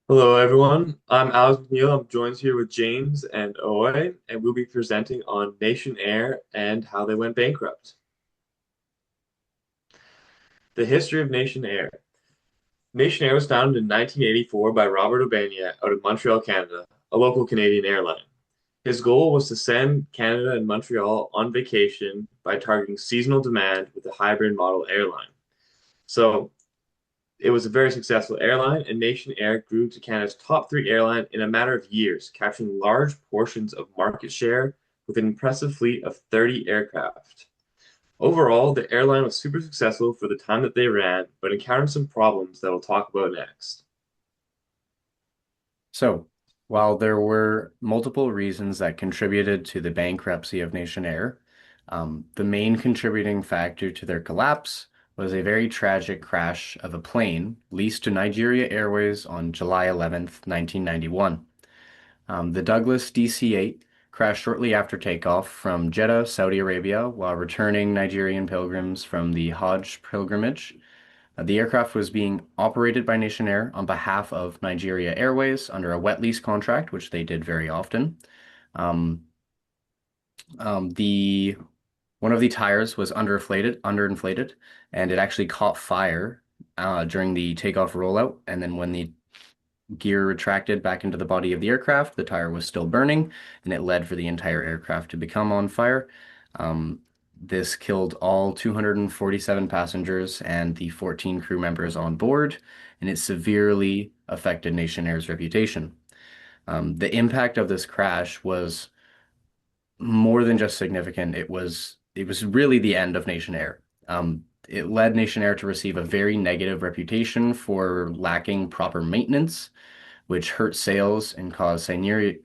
Hello, everyone. I'm Alex McNeil. I'm joined here with James and Owe, and we'll be presenting on Nationair and how they went bankrupt. The history of Nationair. Nationair was founded in 1984 by Robert O'Bania out of Montreal, Canada, a local Canadian airline. His goal was to send Canada and Montreal on vacation by targeting seasonal demand with a hybrid model airline. So it was a very successful airline, and Nationair grew to Canada's top three airline in a matter of years, capturing large portions of market share with an impressive fleet of 30 aircraft. Overall, the airline was super successful for the time that they ran, but encountered some problems that we'll talk about next. So, while there were multiple reasons that contributed to the bankruptcy of Nationair, the main contributing factor to their collapse was a very tragic crash of a plane leased to Nigeria Airways on July 11th, 1991. The Douglas DC-8 crashed shortly after takeoff from Jeddah, Saudi Arabia, while returning Nigerian pilgrims from the Hajj pilgrimage. The aircraft was being operated by Nationair on behalf of Nigeria Airways under a wet lease contract, which they did very often. Um, the One of the tires was underinflated, and it actually caught fire during the takeoff rollout. And then when the gear retracted back into the body of the aircraft, the tire was still burning, and it led for the entire aircraft to become on fire. Um, this killed all 247 passengers and the 14 crew members on board, and it severely affected Nationair's reputation. The impact of this crash was more than just significant. It was really the end of Nationair. It led Nationair to receive a very negative reputation for lacking proper maintenance, which hurt sales and caused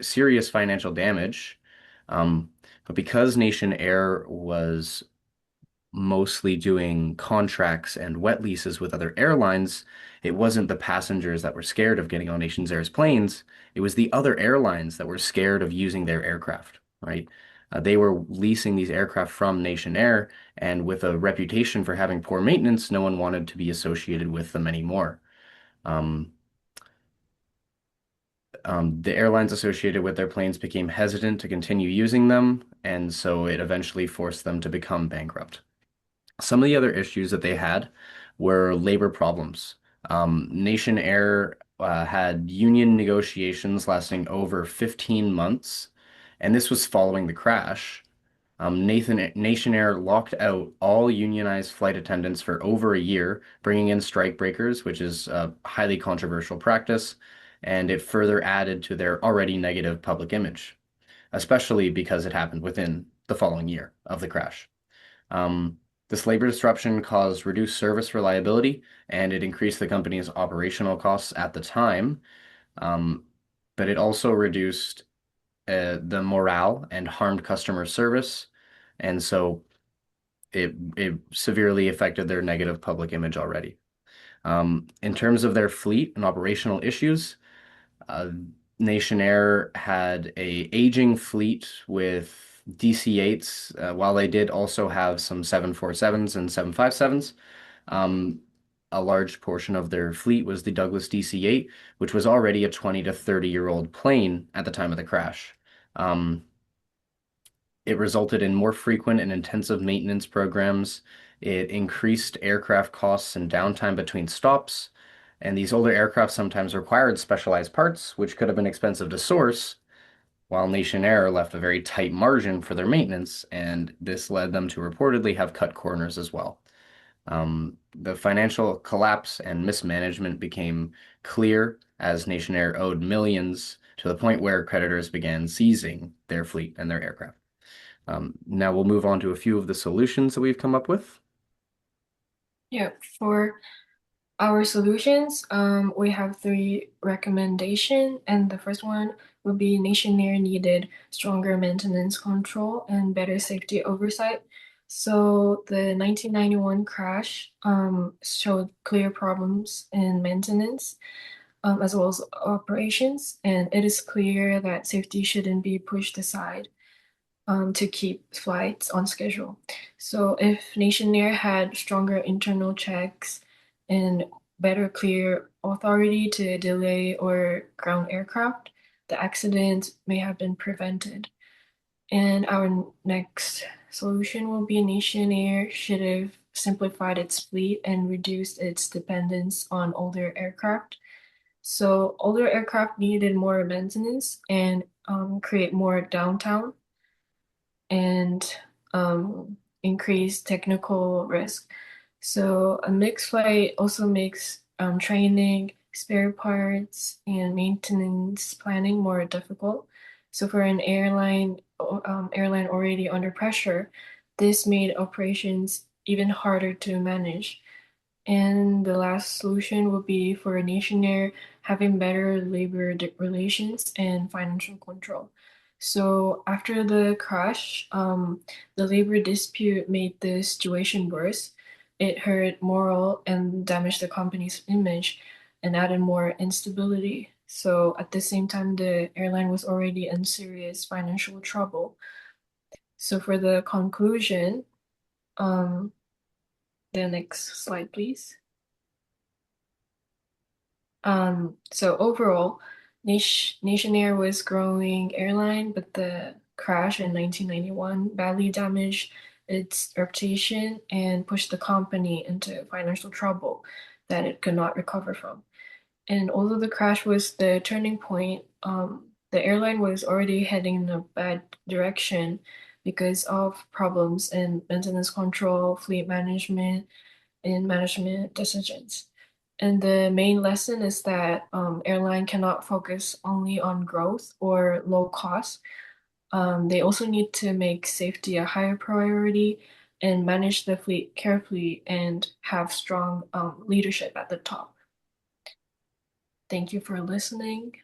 serious financial damage. Um, but because Nationair was mostly doing contracts and wet leases with other airlines, it wasn't the passengers that were scared of getting on Nationair's planes. It was the other airlines that were scared of using their aircraft, right? They were leasing these aircraft from Nationair, and with a reputation for having poor maintenance, no one wanted to be associated with them anymore. Um, the airlines associated with their planes became hesitant to continue using them, and so it eventually forced them to become bankrupt. Some of the other issues that they had were labor problems. Nation Air had union negotiations lasting over 15 months, and this was following the crash. Nation Air locked out all unionized flight attendants for over a year, bringing in strike breakers, which is a highly controversial practice, and it further added to their already negative public image, especially because it happened within the following year of the crash. Um, this labor disruption caused reduced service reliability, and it increased the company's operational costs at the time. Um, but it also reduced the morale and harmed customer service, and so it severely affected their negative public image already. In terms of their fleet and operational issues, uh, Nationair had a aging fleet with DC-8s, while they did also have some 747s and 757s. Um, a large portion of their fleet was the Douglas DC-8, which was already a 20 to 30-year-old plane at the time of the crash. Um, it resulted in more frequent and intensive maintenance programs. It increased aircraft costs and downtime between stops. And these older aircraft sometimes required specialized parts, which could have been expensive to source, while Nationair left a very tight margin for their maintenance, and this led them to reportedly have cut corners as well. The financial collapse and mismanagement became clear as Nationair owed millions to the point where creditors began seizing their fleet and their aircraft. Now we'll move on to a few of the solutions that we've come up with. Yeah, for our solutions, we have three recommendations, and the first one would be Nationair needed stronger maintenance control and better safety oversight. So the 1991 crash showed clear problems in maintenance as well as operations, and it is clear that safety shouldn't be pushed aside to keep flights on schedule. So if Nationair had stronger internal checks and better clear authority to delay or ground aircraft, the accident may have been prevented. And our next solution will be Nationair should have simplified its fleet and reduced its dependence on older aircraft. So older aircraft needed more maintenance and create more downtime and increase technical risk. So a mixed flight also makes training, spare parts, and maintenance planning more difficult. So for an airline already under pressure, this made operations even harder to manage. And the last solution would be for Nationair having better labor relations and financial control. So after the crash, the labor dispute made the situation worse. It hurt morale and damaged the company's image and added more instability. So at the same time, the airline was already in serious financial trouble. So for the conclusion, um, the next slide, please. So overall, Nationair was growing airline, but the crash in 1991 badly damaged its reputation and pushed the company into financial trouble that it could not recover from. And although the crash was the turning point, the airline was already heading in a bad direction because of problems in maintenance control, fleet management, and management decisions. And the main lesson is that airline cannot focus only on growth or low cost. They also need to make safety a higher priority and manage the fleet carefully and have strong leadership at the top. Thank you for listening.